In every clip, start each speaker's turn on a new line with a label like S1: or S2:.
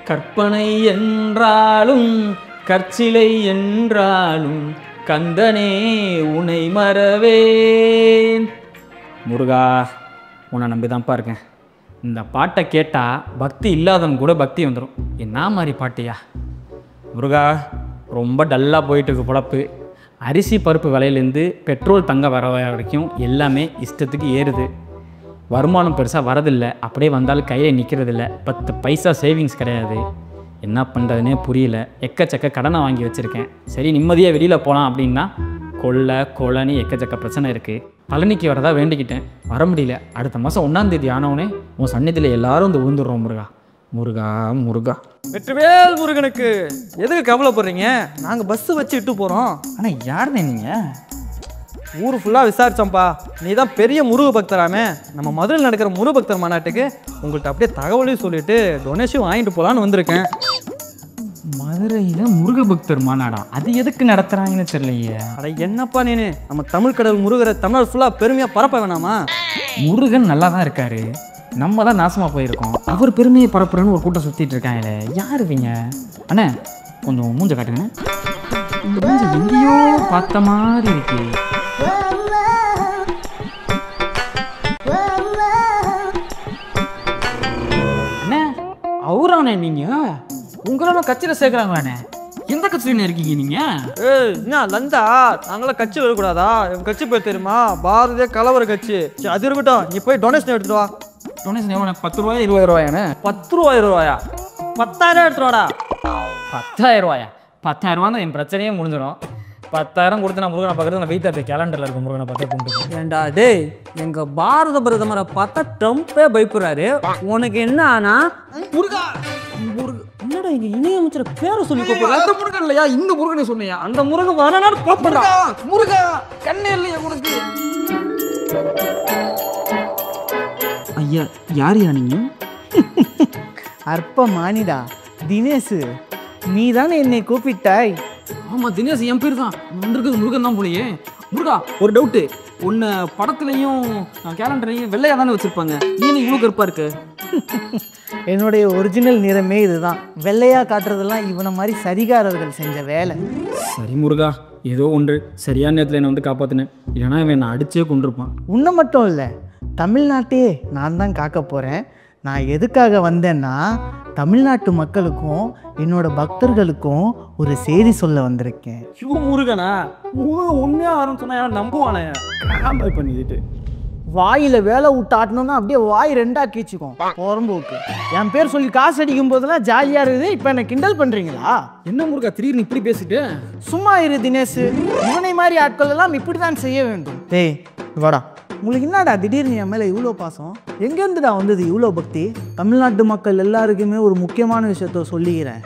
S1: கற்பனை என்றாலும் கற்சிலை என்றாலும் கந்தனே உன்னை மறவேன். முருகா, உன்னை நம்பி தான்ப்பா இருக்கேன். இந்த பாட்டை கேட்டால் பக்தி இல்லாதவங்க கூட பக்தி வந்துடும். என்ன மாதிரி பாட்டியா முருகா? ரொம்ப டல்லாக போயிட்டு இருக்கு பொழப்பு. அரிசி பருப்பு விலையிலேருந்து பெட்ரோல் தங்க வர வரைக்கும் எல்லாமே இஷ்டத்துக்கு ஏறுது. வருமானம் பெருசாக வரதில்லை, அப்படியே வந்தாலும் கையில் நிற்கிறதில்ல. 10 பைசா சேவிங்ஸ் கிடையாது. என்ன பண்ணுறதுனே புரியல. எக்கச்சக்க கடனை வாங்கி வச்சுருக்கேன். சரி நிம்மதியாக வெளியில் போகலாம் அப்படின்னா கொலைன்னு எக்கச்சக்க பிரச்சனை இருக்குது. பழனிக்கு வரதா வேண்டிக்கிட்டேன், வர முடியல. அடுத்த மாதம் 1ஆம் தேதி ஆனவுடனே உன் சன்னிதியில் எல்லாரும் வந்து விழுந்துடுறோம். முருகா முருகா முருகா.
S2: வெற்றிவேல் முருகனுக்கு எதுக்கு கவலைப்படுறீங்க? நாங்கள் பஸ்ஸு வச்சு இட்டு போகிறோம்.
S1: ஆனால் யாருண்ணே நீங்கள்?
S2: ஊர் ஃபுல்லாக விசாரிச்சோம்ப்பா, நீ தான் பெரிய முருக பக்தராமே. நம்ம மதுரையில் நடக்கிற முருக பக்தர் மாநாட்டுக்கு உங்கள்கிட்ட அப்படியே தகவலையும் சொல்லிட்டு டொனேஷன் வாங்கிட்டு போகலான்னு வந்திருக்கேன்.
S1: மதுரையில் முருக பக்தர் மாநாடா? அது எதுக்கு நடத்துகிறாங்கன்னு தெரியலையே.
S2: அட என்னப்பா நீனு, நம்ம தமிழ் கடவுள் முருகரை தமிழ் ஃபுல்லாக பெருமையாக பரப்ப வேணாமா?
S1: முருகன் நல்லா தான் இருக்காரு, நம்ம தான் நாசமாக போயிருக்கோம். அவர் பெருமையை பரப்புறன்னு ஒரு கூட்டம் சுற்றிட்டு இருக்காங்களே, யார் இவங்க? அண்ணே கொஞ்சம் மூஞ்ச காட்டுங்கண்ணே. மூஞ்ச எங்கேயோ பார்த்த மாதிரி இருக்கு. அண்ணே அவரானே நீங்கள்? உங்களெல்லாம் கட்சியில் சேர்க்குறாங்களாண்ணே? எந்த கட்சியில் இருக்கீங்க நீங்கள்?
S2: என்ன லந்தா, நாங்களாம் கட்சி வரக்கூடாதா? என் கட்சி பேர் தெரியுமா? பாரதிய கலவர கட்சி. சரி அது இருக்கட்டும், நீ போய் டொனேஷன் எடுத்துட்டு வா.
S1: டொனேஷன் எவ்வளோ? 10 ரூபாயா 20 ரூபாயாண்ணே?
S2: 10 ரூபாயா? 10,000 எடுத்துட்டு வாடா.
S1: 10,000 ரூபாயா? 10,000 ரூபா தான் என் பிரச்சனையே முடிஞ்சிடும். 10,000 கொடுத்து நான் முருகனை பார்க்குறது நான் வெயிட் ஆகிட்டு கேலண்டரில் இருக்கும். முருகனை பார்த்தே கொண்டு
S2: ஏண்டா டேய், எங்கள் பாரத பிரதமரை பார்த்தா ட்ரம்ப்பே பயப்படுறாரு. உனக்கு என்ன ஆனா? முருகா என்னடா இங்கே இணையமைச்சர் பேரை சொல்லி கூப்பிடுறா?
S1: அந்த முருகன் இல்லையா? இந்த முருகனை சொன்னியா?
S2: அந்த முருகன் வரனால கூப்பிடுறா.
S1: முருகா கண்ணே இல்லையா உனக்கு?
S2: ஐயா யாரையா நீங்க?
S3: அற்ப மானிடா தினேஷ், நீ தானே என்னை கூப்பிட்டாய்?
S1: ஆமாம் தினேஷ் என் பேர் தான். வந்திருக்குது முருகன் தான் போலையே. முருகா ஒரு டவுட்டு, உன்னை படத்துலையும் கேலண்டர்லையும் வெள்ளையாக தானே வச்சுருப்பாங்க, ஏன் இவ்வளோ கருப்பாக இருக்கு?
S3: என்னுடைய ஒரிஜினல் நிறமே இதுதான். வெள்ளையாக காட்டுறதெல்லாம் இவனை மாதிரி சரிகாரர்கள் செஞ்ச வேலை.
S1: சரி முருகா, ஏதோ ஒன்று சரியான நேரத்தில் என்னை வந்து காப்பாற்றினேன். இல்லைனா இவன் என்னை அடிச்சே கொண்டிருப்பான்.
S3: உன்னை மட்டும் இல்லை, தமிழ்நாட்டையே நான் தான் காக்க போகிறேன். நான் எதுக்காக வந்தேன்னா, தமிழ்நாட்டு மக்களுக்கும் என்னோட பக்தர்களுக்கும் ஒரு செய்தி சொல்ல வந்திருக்கேன்.
S2: முருகனா உண்மையாக ஆரம்பிச்சோன்னா யாரும் நம்புவானே?
S1: காம்பல் பண்ணிட்டு
S3: வாயில் வேலை விட்டு ஆட்டணும்னா அப்படியே வாய் 2ஆ கீச்சுக்கும் போகும்போக்கு. என் பேர் சொல்லி காசு அடிக்கும் போதெல்லாம் ஜாலியாக இருக்குது. இப்போ என்னை கிண்டல் பண்ணுறீங்களா?
S1: என்ன முருகா திடீர்னு இப்படி பேசிட்டு?
S3: சும்மா இரு தினேஷ், இவனை மாதிரி ஆட்கள் எல்லாம் இப்படி தான் செய்ய வேண்டும். டேய் வாடா, உங்களுக்கு என்னடா திடீர்னு என் மேலே இவ்வளோ பாசம்? எங்கேருந்துடா வந்தது இவ்வளோ பக்தி? தமிழ்நாட்டு மக்கள் எல்லாருக்குமே ஒரு முக்கியமான விஷயத்த சொல்லிக்கிறேன்.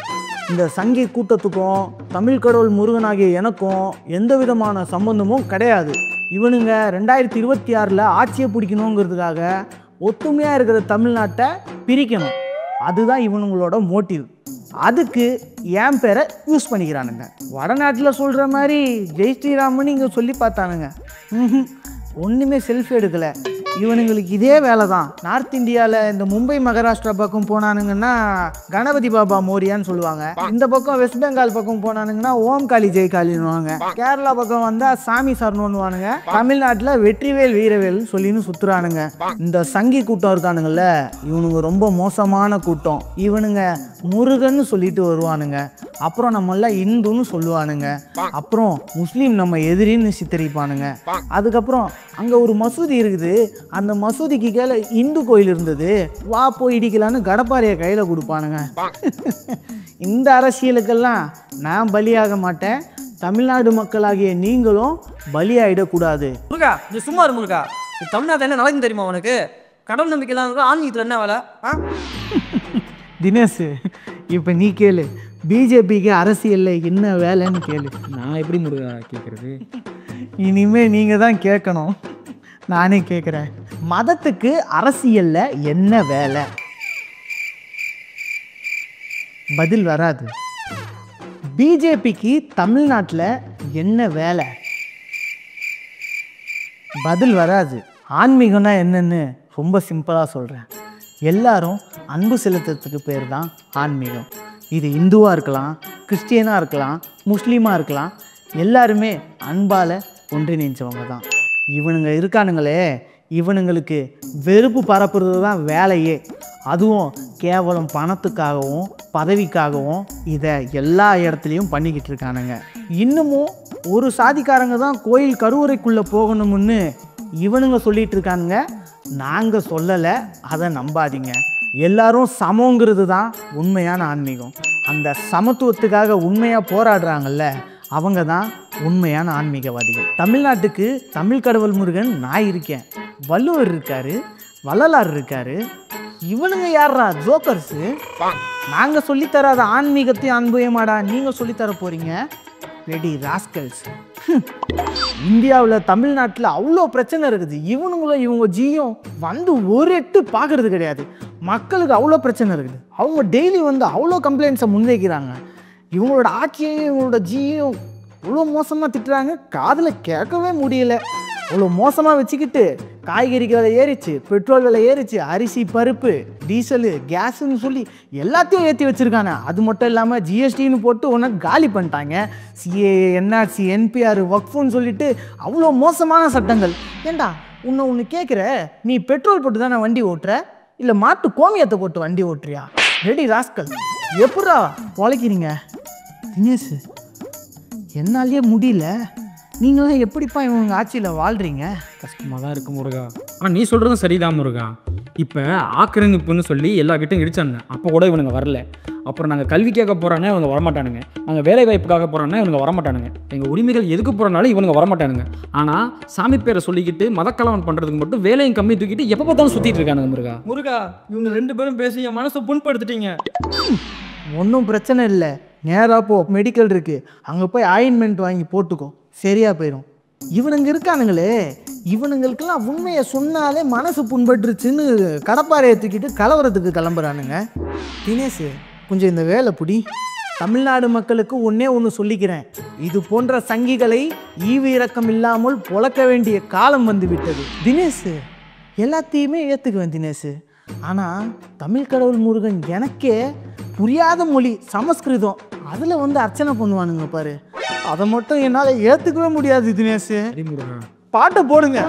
S3: இந்த சங்கி கூட்டத்துக்கும் தமிழ் கடவுள் முருகனாகிய எனக்கும் எந்த விதமான சம்பந்தமும் கிடையாது. இவனுங்க 2026 ஆட்சியை பிடிக்கணுங்கிறதுக்காக ஒத்துமையாக இருக்கிற தமிழ்நாட்டை பிரிக்கணும். அதுதான் இவனுங்களோட மோட்டிவ். அதுக்கு என் பேரை யூஸ் பண்ணிக்கிறானுங்க. வடநாட்டில் சொல்கிற மாதிரி ஜெய் ஸ்ரீராமன்னு இங்கே சொல்லி பார்த்தானுங்க. ஒன்றுமே செல்ஃபி எடுக்கலை. இவனுங்களுக்கு இதே வேலை தான். நார்த் இந்தியாவில் இந்த மும்பை மகாராஷ்டிரா பக்கம் போனானுங்கன்னா கணபதி பாபா மோரியான்னு சொல்லுவாங்க. இந்த பக்கம் வெஸ்ட் பெங்கால் பக்கம் போனானுங்கன்னா ஓம் காளி ஜெய் காளின்னுவாங்க. கேரளா பக்கம் வந்தால் சாமி சரணம்னுவானுங்க. தமிழ்நாட்டில் வெற்றிவேல் வீரவேல் சொல்லின்னு சுற்றுறானுங்க. இந்த சங்கி கூட்டம் இருக்கானுங்கள்ல, இவனுங்க ரொம்ப மோசமான கூட்டம். இவனுங்க முருகன்னு சொல்லிட்டு வருவானுங்க. அப்புறம் நம்மளாம் இந்துன்னு சொல்லுவானுங்க. அப்புறம் முஸ்லீம் நம்ம எதிரின்னு சித்தரிப்பானுங்க. அதுக்கப்புறம் அங்கே ஒரு மசூதி இருக்குது, அந்த மசூதிக்கு கீழே இந்து கோயில் இருந்தது, வா போய் இடிக்கலான்னு கடப்பாறையை கையில் கொடுப்பானுங்க. இந்த அரசியலுக்கெல்லாம் நான் பலியாக மாட்டேன். தமிழ்நாடு மக்களாகிய நீங்களும் பலியாயிடக்கூடாது.
S2: முருகா நீ சும்மா இரு முருகா. நீ தமிழ்நாட்டில் என்ன நடக்குன்னு தெரியுமா உனக்கு? கடவுள் நம்பிக்கைலாம் ஆன்மீகத்தில் என்ன வேலை?
S3: தினேஷ், இப்போ நீ கேளு, பிஜேபிக்கு அரசியலில் என்ன வேலைன்னு கேளு.
S1: நான் எப்படி முருகா கேட்குறது?
S3: இனிமே நீங்கள் தான் கேட்கணும். நானே கேட்குறேன், மதத்துக்கு அரசியலில் என்ன வேலை? பதில் வராது. பிஜேபிக்கு தமிழ்நாட்டில் என்ன வேலை? பதில் வராது. ஆன்மீகம்னா என்னன்னு ரொம்ப சிம்பிளாக சொல்கிறேன். எல்லாரும் அன்பு செலுத்துறதுக்கு பேர் தான் ஆன்மீகம். இது இந்துவாக இருக்கலாம், கிறிஸ்டியனாக இருக்கலாம், முஸ்லீமாக இருக்கலாம், எல்லாருமே அன்பால் ஒன்றிணைஞ்சவங்க தான். இவனுங்க இருக்கானுங்களே, இவனுங்களுக்கு வெறுப்பு பரப்புறது தான் வேலையே. அதுவும் கேவலம் பணத்துக்காகவும் பதவிக்காகவும் இதை எல்லா இடத்துலையும் பண்ணிக்கிட்டு இருக்கானுங்க. இன்னமும் ஒரு சாதிக்காரங்க தான் கோயில் கருவறைக்குள்ளே போகணும்னு இவனுங்க சொல்லிகிட்டு இருக்கானுங்க. நாங்கள் சொல்லலை, அதை நம்பாதீங்க. எல்லாரும் சமங்கிறது தான் உண்மையான ஆன்மீகம். அந்த சமத்துவத்துக்காக உண்மையாக போராடுறாங்கல்ல, அவங்க தான் உண்மையான ஆன்மீகவாதிகள். தமிழ்நாட்டுக்கு தமிழ் கடவுள் முருகன் நான் இருக்கேன், வள்ளுவர் இருக்காரு, வள்ளலார் இருக்காரு. இவனுங்க யாரா ஜோக்கர்ஸு? நாங்கள் சொல்லித்தராத ஆன்மீகத்தையும் அன்பையுமாடா நீங்கள் சொல்லித்தர போகிறீங்க? Ready rascals. இந்தியாவில் தமிழ்நாட்டில் அவ்வளோ பிரச்சனை இருக்குது. இவனுங்களும் இவங்க ஜியும் வந்து ஒரு எட்டு பார்க்கறது கிடையாது. மக்களுக்கு அவ்வளோ பிரச்சனை இருக்குது. அவங்க டெய்லி வந்து அவ்வளோ கம்ப்ளைண்ட்ஸை முன்வைக்கிறாங்க. இவங்களோட ஆட்சியையும் இவங்களோட ஜியும் அவ்வளோ மோசமாக திட்டுறாங்க, காதில் கேட்கவே முடியல. அவ்வளோ மோசமாக வச்சுக்கிட்டு காய்கறி விலை ஏறிச்சு, பெட்ரோல் விலை ஏறிச்சு, அரிசி பருப்பு டீசலு கேஸுன்னு சொல்லி எல்லாத்தையும் ஏற்றி வச்சுருக்காங்க. அது மட்டும் இல்லாமல் ஜிஎஸ்டின்னு போட்டு ஒன்று காலி பண்ணிட்டாங்க. சிஏ, என்ஆர்சி, என்பிஆர், வக்ஃபுன்னு சொல்லிட்டு அவ்வளோ மோசமான சட்டங்கள். ஏண்டா ஒன்று கேட்குற, நீ பெட்ரோல் போட்டு தானே வண்டி ஓட்டுற, இல்லை மாட்டு கோமியத்தை போட்டு வண்டி ஓட்டுறியா? ரெடி ராஸ்கல், எப்படா பொழைக்கிறீங்க? தினேஷ், என்னாலேயே முடியல. நீங்களும் எப்படிப்பா இவங்க ஆட்சியில் வாழ்கிறீங்க?
S1: கஷ்டமாக தான் இருக்குது முருகா. ஆனால் நீ சொல்கிறதும் சரிதான் முருகா. இப்போ ஆக்கிரமிப்புன்னு சொல்லி எல்லா கிட்டும் இடிச்சானுங்க, அப்போ கூட இவனுங்க வரல. அப்புறம் நாங்கள் கல்வி கேட்க போகிறோன்னா இவங்க வரமாட்டானுங்க, நாங்கள் வேலை வாய்ப்புக்காக போகிறோன்னா இவங்க வரமாட்டானுங்க, எங்கள் உரிமைகள் எதுக்கு போகிறனாலும் இவனுங்க வரமாட்டானுங்க. ஆனால் சாமி பேரை சொல்லிக்கிட்டு மதக்கலவன் பண்ணுறதுக்கு மட்டும் வேலையும் கம்மி தூக்கிட்டு எப்போ பார்த்தாலும் சுற்றிட்டு இருக்கானுங்க முருகா.
S2: முருகா, இவங்க 2 பேரும் பேசி என் மனசை புண்படுத்திட்டீங்க.
S3: ஒன்றும் பிரச்சனை இல்லை, நேராக போ, மெடிக்கல் இருக்குது, அங்கே போய் ஆயின்மெண்ட் வாங்கி போட்டுக்கோ, சரியாக போயிடும். இவனுங்க இருக்கானுங்களே, இவனுங்களுக்கெல்லாம் உண்மையை சொன்னாலே மனசு புண்பட்டுருச்சுன்னு கடப்பாறையை தூக்கிட்டு கலவரத்துக்கு கிளம்புறானுங்க. தினேஷ், கொஞ்சம் இந்த வேலை பிடி. தமிழ்நாடு மக்களுக்கு ஒன்று சொல்லிக்கிறேன், இது போன்ற சங்கிகளை ஈவு இரக்கம் இல்லாமல் பொழக்க வேண்டிய காலம் வந்து விட்டது. தினேஷ், எல்லாத்தையுமே ஏற்றுக்குவேன் தினேஷ். ஆனால் தமிழ் கடவுள் முருகன் எனக்கே புரியாத மொழி சமஸ்கிருதம், அதில் வந்து அர்ச்சனை பண்ணுவானுங்க பாரு, அதை மட்டும் என்னால் ஏற்றுக்கவே முடியாது தினேஷ். பாட்டை போடுங்க.